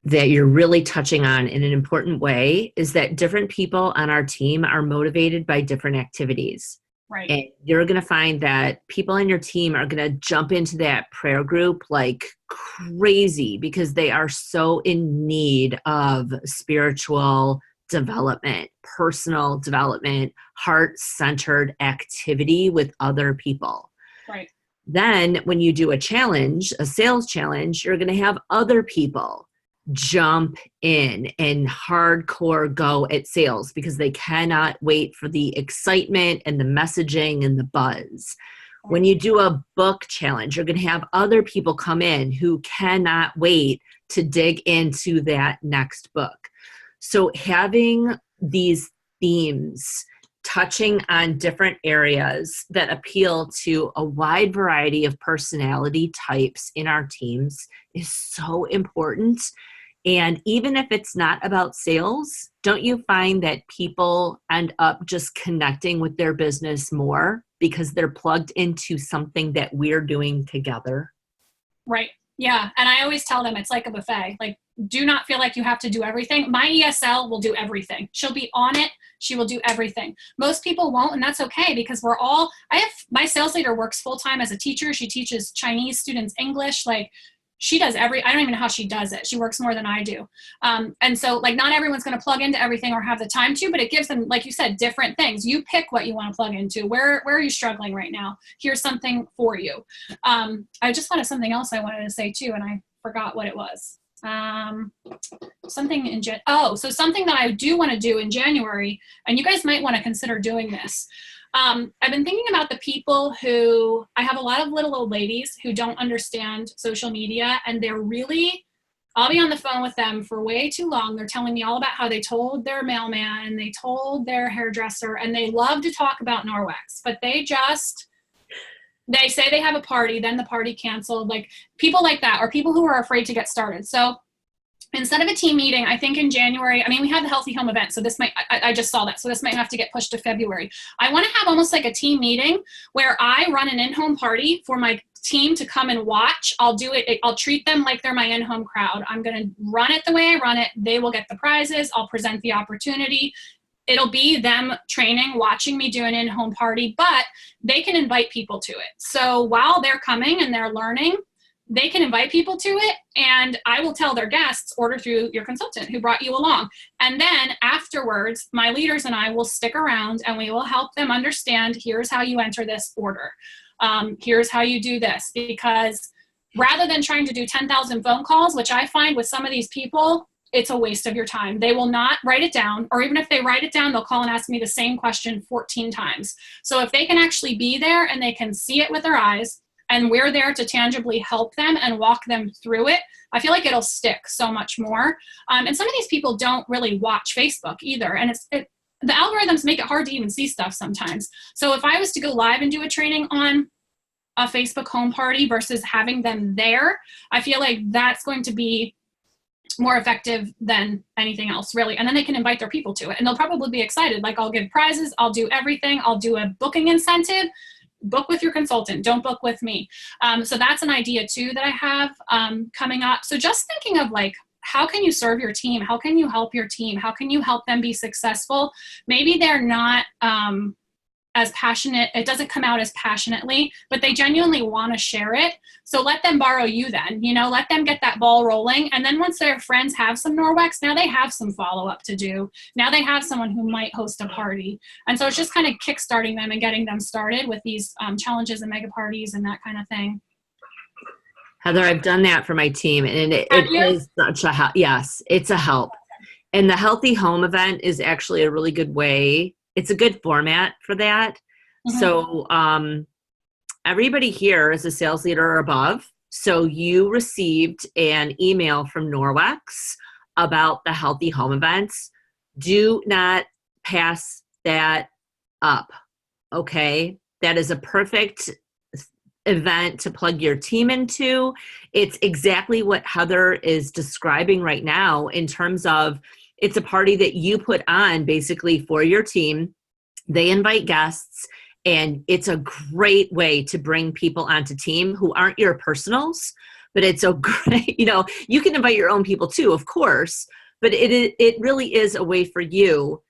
that you're really touching on in an important way is that different people on our team are motivated by different activities.
Right.
And you're going to find that people on your team are going to jump into that prayer group like crazy because they are so in need of spiritual development, personal development, heart-centered activity with other people.
Right.
Then when you do a challenge, a sales challenge, you're going to have other people jump in and hardcore go at sales because they cannot wait for the excitement and the messaging and the buzz. When you do a book challenge, you're going to have other people come in who cannot wait to dig into that next book. So having these themes touching on different areas that appeal to a wide variety of personality types in our teams is so important. And even if it's not about sales, don't you find that people end up just connecting with their business more because they're plugged into something that we're doing together?
Right. Yeah. And I always tell them it's like a buffet. Like, do not feel like you have to do everything. My ESL will do everything. She'll be on it. She will do everything. Most people won't, and that's okay because my sales leader works full-time as a teacher. She teaches Chinese students English. Like, she does I don't even know how she does it. She works more than I do. And so like not everyone's going to plug into everything or have the time to, but it gives them, like you said, different things. You pick what you want to plug into. Where are you struggling right now? Here's something for you. I just thought of something else I wanted to say too, and I forgot what it was. Something that I do want to do in January, and you guys might want to consider doing this. I've been thinking about the people who, I have a lot of little old ladies who don't understand social media, and I'll be on the phone with them for way too long. They're telling me all about how they told their mailman and they told their hairdresser, and they love to talk about Norwex, but they say they have a party, then the party canceled, like people like that, or people who are afraid to get started. So instead of a team meeting, I think in January, we have the Healthy Home event, so this I just saw that, so this might have to get pushed to February. I want to have almost like a team meeting where I run an in-home party for my team to come and watch. I'll treat them like they're my in-home crowd. I'm going to run it the way I run it. They will get the prizes. I'll present the opportunity. It'll be them training, watching me do an in-home party, but they can invite people to it. So while they're coming and they're learning, they can invite people to it, and I will tell their guests, order through your consultant who brought you along. And then afterwards, my leaders and I will stick around and we will help them understand, here's how you enter this order. Here's how you do this. Because rather than trying to do 10,000 phone calls, which I find with some of these people, it's a waste of your time. They will not write it down, or even if they write it down, they'll call and ask me the same question 14 times. So if they can actually be there and they can see it with their eyes, and we're there to tangibly help them and walk them through it, I feel like it'll stick so much more. And some of these people don't really watch Facebook either. And the algorithms make it hard to even see stuff sometimes. So if I was to go live and do a training on a Facebook home party versus having them there, I feel like that's going to be more effective than anything else, really. And then they can invite their people to it, and they'll probably be excited. Like, I'll give prizes, I'll do everything, I'll do a booking incentive. Book with your consultant, don't book with me. So that's an idea too that I have coming up. So just thinking of like, how can you serve your team? How can you help your team? How can you help them be successful? Maybe they're not as passionate, it doesn't come out as passionately, but they genuinely want to share it. So let them borrow you then, let them get that ball rolling. And then once their friends have some Norwex, now they have some follow-up to do. Now they have someone who might host a party. And so it's just kind of kickstarting them and getting them started with these challenges and mega parties and that kind of thing.
Heather, I've done that for my team, and it is such a help. Yes, it's a help. And the Healthy Home event is actually a really good way. It's a good format for that. Mm-hmm. So everybody here is a sales leader or above. So you received an email from Norwex about the Healthy Home events. Do not pass that up, okay? That is a perfect event to plug your team into. It's exactly what Heather is describing right now in terms of it's a party that you put on basically for your team. They invite guests, and it's a great way to bring people onto team who aren't your personals, but it's a great, you can invite your own people too, of course, but it really is a way for you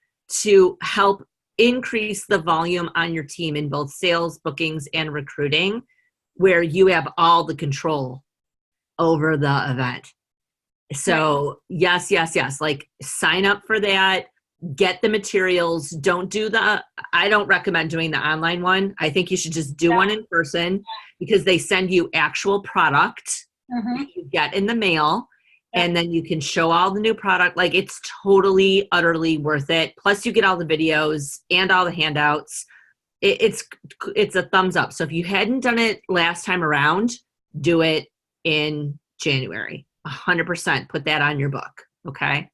to help increase the volume on your team in both sales, bookings, and recruiting, where you have all the control over the event. So yes. Like, sign up for that. get the materials. I don't recommend doing the online one. I think you should just do one in person because they send you actual product that you get in the mail. And then you can show all the new product. Like, it's totally, utterly worth it. Plus you get all the videos and all the handouts. It's a thumbs up. So if you hadn't done it last time around, do it in January. 100% put that on your book. Okay.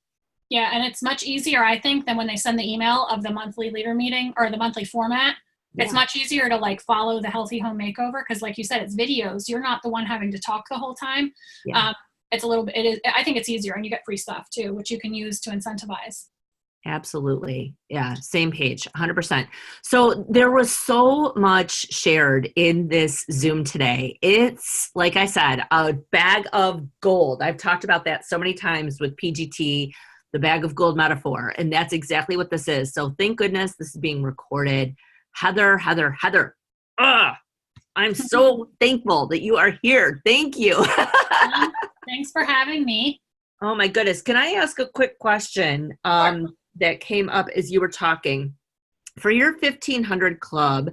Yeah, and it's much easier, I think, than when they send the email of the monthly leader meeting or the monthly format. It's much easier to like follow the Healthy Home Makeover because, like you said, it's videos. You're not the one having to talk the whole time. It's a little bit, I think it's easier, and you get free stuff too, which you can use to incentivize.
Absolutely. Yeah. Same page, 100%. So there was so much shared in this Zoom today. It's, like I said, a bag of gold. I've talked about that so many times with PGT, the bag of gold metaphor, and that's exactly what this is. So thank goodness this is being recorded. Heather, I'm so thankful that you are here. Thank you.
Thanks for having me.
Oh my goodness. Can I ask a quick question that came up as you were talking? For your 1500 club,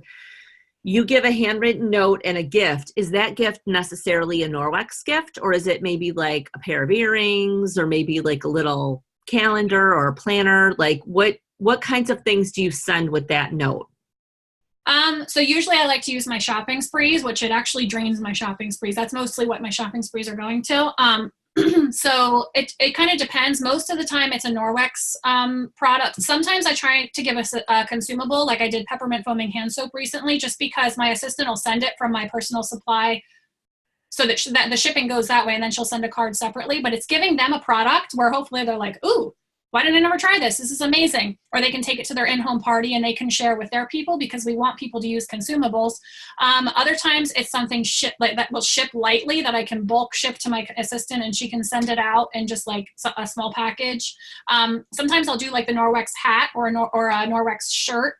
you give a handwritten note and a gift. Is that gift necessarily a Norwex gift, or is it maybe like a pair of earrings or maybe like a little calendar or a planner? Like what kinds of things do you send with that note?
So usually I like to use my shopping sprees, which it actually drains my shopping sprees. That's mostly what my shopping sprees are going to. So it kind of depends. Most of the time it's a Norwex product. Sometimes I try to give a consumable, like I did peppermint foaming hand soap recently, just because my assistant will send it from my personal supply so that the shipping goes that way, and then she'll send a card separately. But it's giving them a product where hopefully they're like, ooh, why did I never try this? This is amazing. Or they can take it to their in-home party and they can share with their people, because we want people to use consumables. Other times it's something that will ship lightly, that I can bulk ship to my assistant and she can send it out in just like a small package. Sometimes I'll do like the Norwex hat or a Norwex shirt.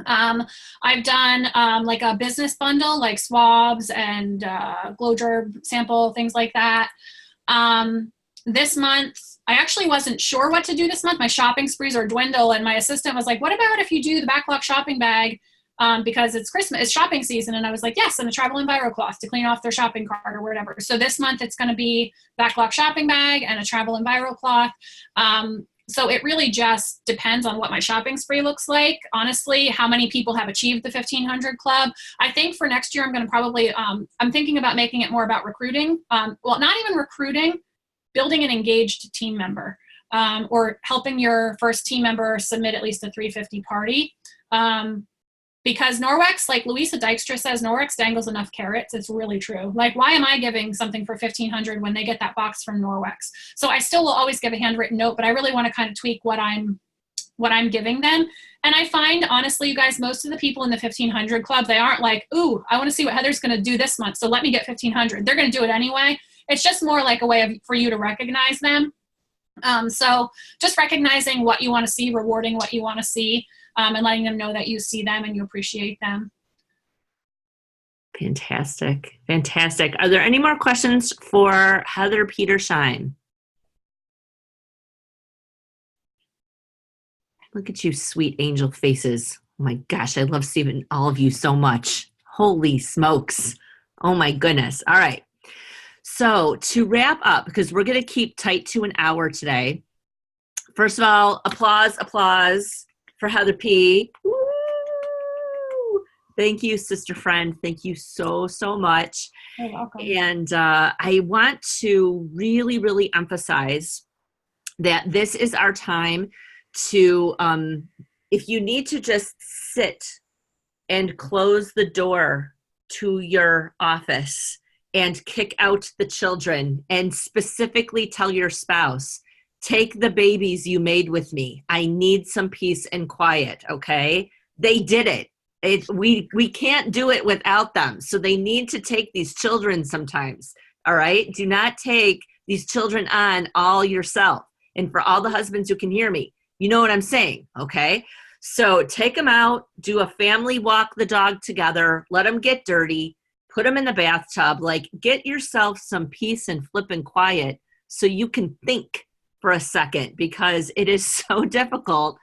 I've done like a business bundle, like swabs and glow gerb sample, things like that. This month, I actually wasn't sure what to do this month. My shopping sprees are dwindle, and my assistant was like, what about if you do the backlog shopping bag, because it's Christmas, it's shopping season. And I was like, yes, and a travel enviro cloth to clean off their shopping cart or whatever. So this month it's going to be backlog shopping bag and a travel enviro cloth. So it really just depends on what my shopping spree looks like. Honestly, how many people have achieved the 1500 club. I think for next year, I'm going to probably, I'm thinking about making it more about recruiting. Well, not even recruiting, building an engaged team member, or helping your first team member submit at least a 350 party. Because Norwex, like Louisa Dykstra says, Norwex dangles enough carrots. It's really true. Like, why am I giving something for 1500 when they get that box from Norwex? So I still will always give a handwritten note, but I really want to kind of tweak what I'm giving them. And I find, honestly, you guys, most of the people in the 1500 club, they aren't like, ooh, I want to see what Heather's going to do this month, so let me get 1500. They're going to do it anyway. It's just more like a way for you to recognize them. So just recognizing what you want to see, rewarding what you want to see, and letting them know that you see them and you appreciate them.
Fantastic. Fantastic. Are there any more questions for Heather Petersheim? Look at you, sweet angel faces. Oh my gosh, I love seeing all of you so much. Holy smokes. Oh my goodness. All right. So to wrap up, because we're going to keep tight to an hour today. First of all, applause for Heather P. Woo! Thank you, sister friend. Thank you so, so much.
You're welcome.
And I want to really, really emphasize that this is our time to, if you need to just sit and close the door to your office and kick out the children and specifically tell your spouse, take the babies you made with me. I need some peace and quiet, okay? They did it. We can't do it without them. So they need to take these children sometimes, all right? Do not take these children on all yourself. And for all the husbands who can hear me, you know what I'm saying, okay? So take them out, do a family walk the dog together, let them get dirty, put them in the bathtub, like get yourself some peace and flippin' quiet so you can think for a second because it is so difficult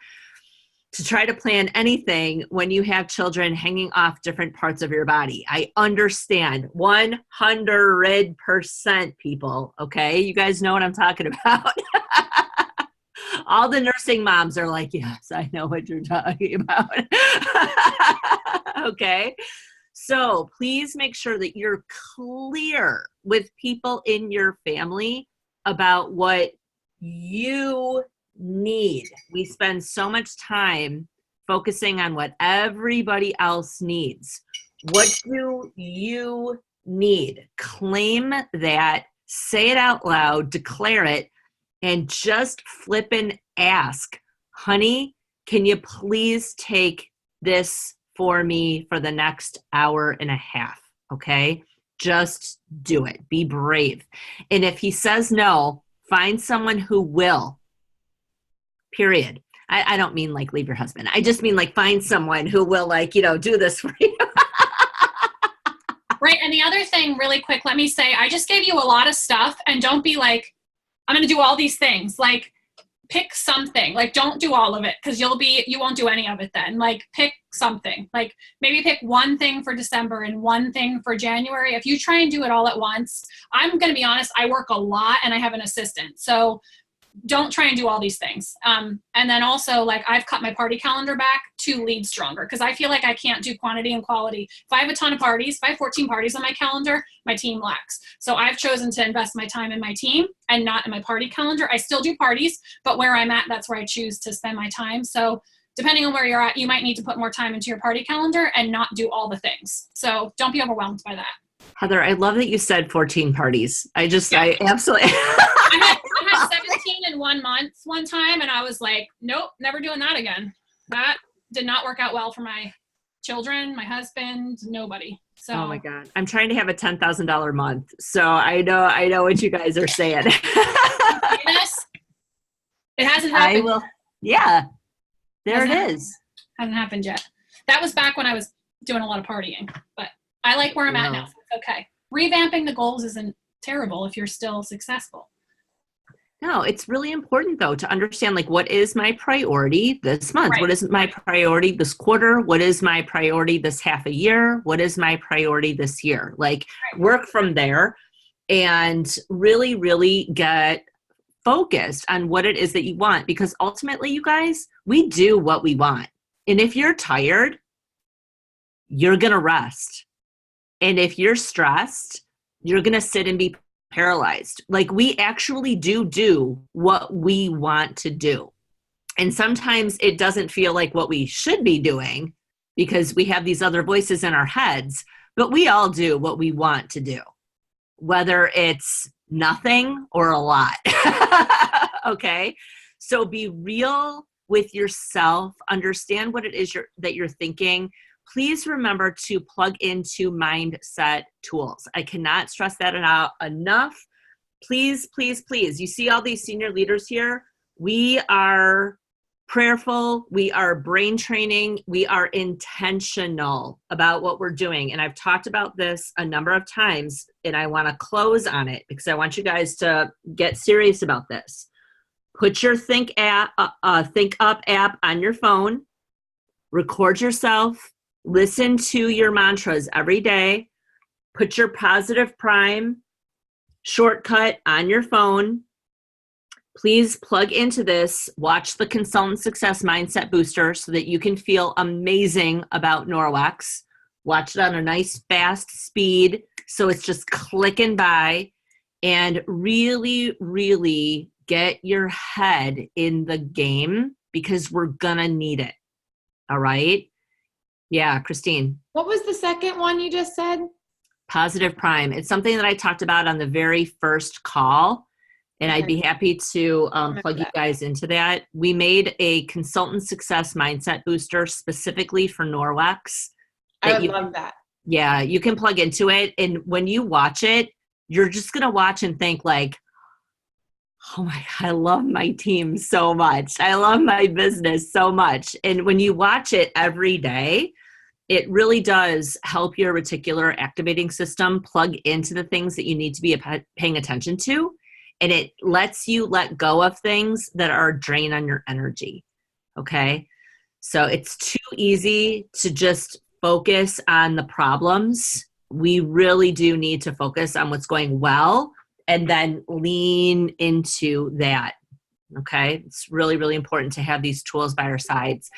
to try to plan anything when you have children hanging off different parts of your body. I understand 100% people. Okay. You guys know what I'm talking about. All the nursing moms are like, yes, I know what you're talking about. Okay. So please make sure that you're clear with people in your family about what you need. We spend so much time focusing on what everybody else needs. What do you need? Claim that, say it out loud, declare it, and just flip and ask, honey, can you please take this for me for the next hour and a half? Okay. Just do it. Be brave. And if he says no, find someone who will. Period. I don't mean like leave your husband. I just mean like find someone who will do this for you.
Right. And the other thing really quick, let me say, I just gave you a lot of stuff and don't be like, I'm going to do all these things. Like pick something, like don't do all of it because you won't do any of it then. Like pick something, like maybe pick one thing for December and one thing for January. If you try and do it all at once, I'm going to be honest, I work a lot and I have an assistant. So don't try and do all these things. And then also like I've cut my party calendar back to lead stronger because I feel like I can't do quantity and quality. If I have a ton of parties, if I have 14 parties on my calendar, my team lacks. So I've chosen to invest my time in my team and not in my party calendar. I still do parties, but where I'm at, that's where I choose to spend my time. So depending on where you're at, you might need to put more time into your party calendar and not do all the things. So don't be overwhelmed by that.
Heather, I love that you said 14 parties. I absolutely.
I had 17 in 1 month one time, and I was like, nope, never doing that again. That did not work out well for my children, my husband, nobody. So.
Oh my God. I'm trying to have a $10,000 month. So I know what you guys are saying.
Yes. It hasn't happened.
I will. Yeah. There it is.
Hasn't happened yet. That was back when I was doing a lot of partying, but I like where I'm at now. So it's okay. Revamping the goals isn't terrible if you're still successful.
No, it's really important though to understand like what is my priority this month?
Right.
What is my priority this quarter? What is my priority this half a year? What is my priority this year? Like work from there and really, really get focused on what it is that you want because ultimately you guys, we do what we want. And if you're tired, you're going to rest. And if you're stressed, you're going to sit and be paralyzed. Like we actually do what we want to do. And sometimes it doesn't feel like what we should be doing because we have these other voices in our heads, but we all do what we want to do, whether it's nothing or a lot. Okay. So be real with yourself, understand what it is that you're thinking. Please remember to plug into mindset tools. I cannot stress that enough. Please, please, please. You see all these senior leaders here? We are prayerful. We are brain training. We are intentional about what we're doing. And I've talked about this a number of times, and I want to close on it because I want you guys to get serious about this. Put your Think Up app on your phone. Record yourself. Listen to your mantras every day. Put your Positive Prime shortcut on your phone. Please plug into this. Watch the Consultant Success Mindset Booster so that you can feel amazing about Norwex. Watch it on a nice fast speed so it's just clicking by. And really, really get your head in the game because we're going to need it. All right? Yeah, Christine.
What was the second one you just said?
Positive Prime. It's something that I talked about on the very first call, and I'd be happy to plug you guys into that. We made a Consultant Success Mindset Booster specifically for Norwex.
I would love that.
Yeah, you can plug into it, and when you watch it, you're just going to watch and think like, oh my God, I love my team so much. I love my business so much. And when you watch it every day, it really does help your reticular activating system plug into the things that you need to be paying attention to. and it lets you let go of things that are a drain on your energy. Okay. So it's too easy to just focus on the problems. We really do need to focus on what's going well and then lean into that. Okay. It's really, really important to have these tools by our sides.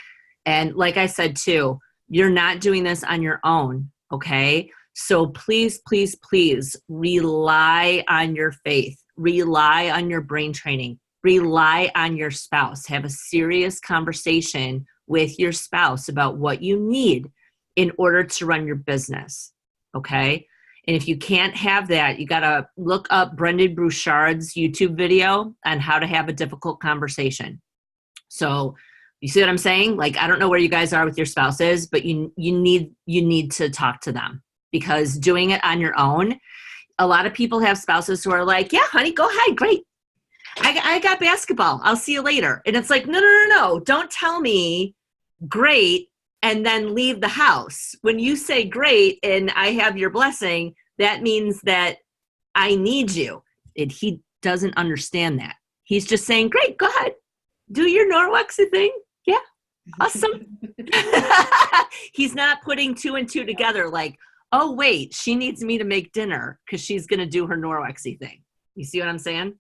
And like I said, too, you're not doing this on your own. Okay. So please, please, please rely on your faith, rely on your brain training, rely on your spouse. Have a serious conversation with your spouse about what you need in order to run your business. Okay. And if you can't have that, you got to look up Brendan Bouchard's YouTube video on how to have a difficult conversation. So you see what I'm saying? Like, I don't know where you guys are with your spouses, but you need to talk to them, because doing it on your own, a lot of people have spouses who are like, yeah, honey, go ahead. Great. I got basketball. I'll see you later. And it's like, no. Don't tell me great and then leave the house. When you say great and I have your blessing, that means that I need you. He doesn't understand that. He's just saying, great, go ahead. Do your Norwexy thing. Yeah. Awesome. He's not putting two and two together like, oh, wait, she needs me to make dinner because she's going to do her Norwexy thing. You see what I'm saying?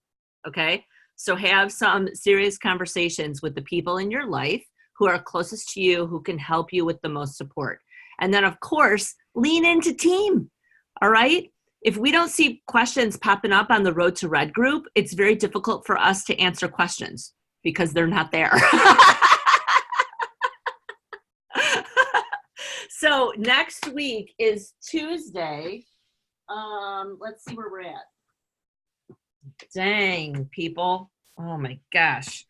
Okay. So have some serious conversations with the people in your life who are closest to you, who can help you with the most support. And then, of course, lean into team. All right. If we don't see questions popping up on the Road to Red group, it's very difficult for us to answer questions because they're not there. So next week is Tuesday. Let's see where we're at. Dang, people. Oh my gosh.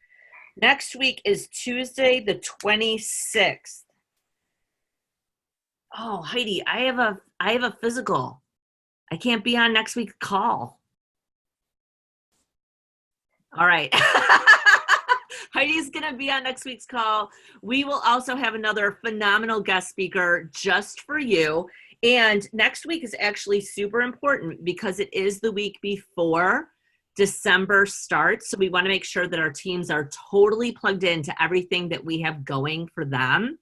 Next week is Tuesday, the 26th. Oh, Heidi, I have a physical. I can't be on next week's call. All right. Heidi's going to be on next week's call. We will also have another phenomenal guest speaker just for you. And next week is actually super important because it is the week before December starts. So we want to make sure that our teams are totally plugged into everything that we have going for them.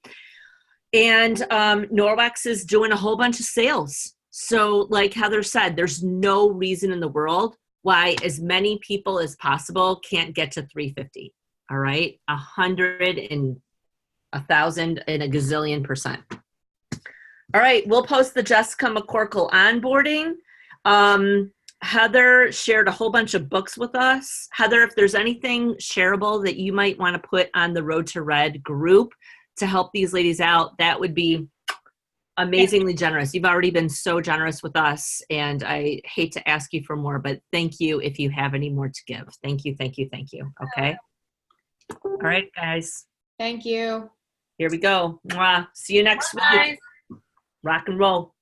And Norwex is doing a whole bunch of sales. So like Heather said, there's no reason in the world why as many people as possible can't get to 350. All right. 100 and 1,000 and a gazillion %. All right. We'll post the Jessica McCorkle onboarding. Heather shared a whole bunch of books with us. Heather, if there's anything shareable that you might want to put on the Road to Red group to help these ladies out, that would be amazingly generous. You've already been so generous with us, and I hate to ask you for more, but thank you if you have any more to give. Thank you, thank you, thank you. Okay. All right, guys.
Thank you.
Here we go. Mwah. See you next week.
Bye.
Rock and roll.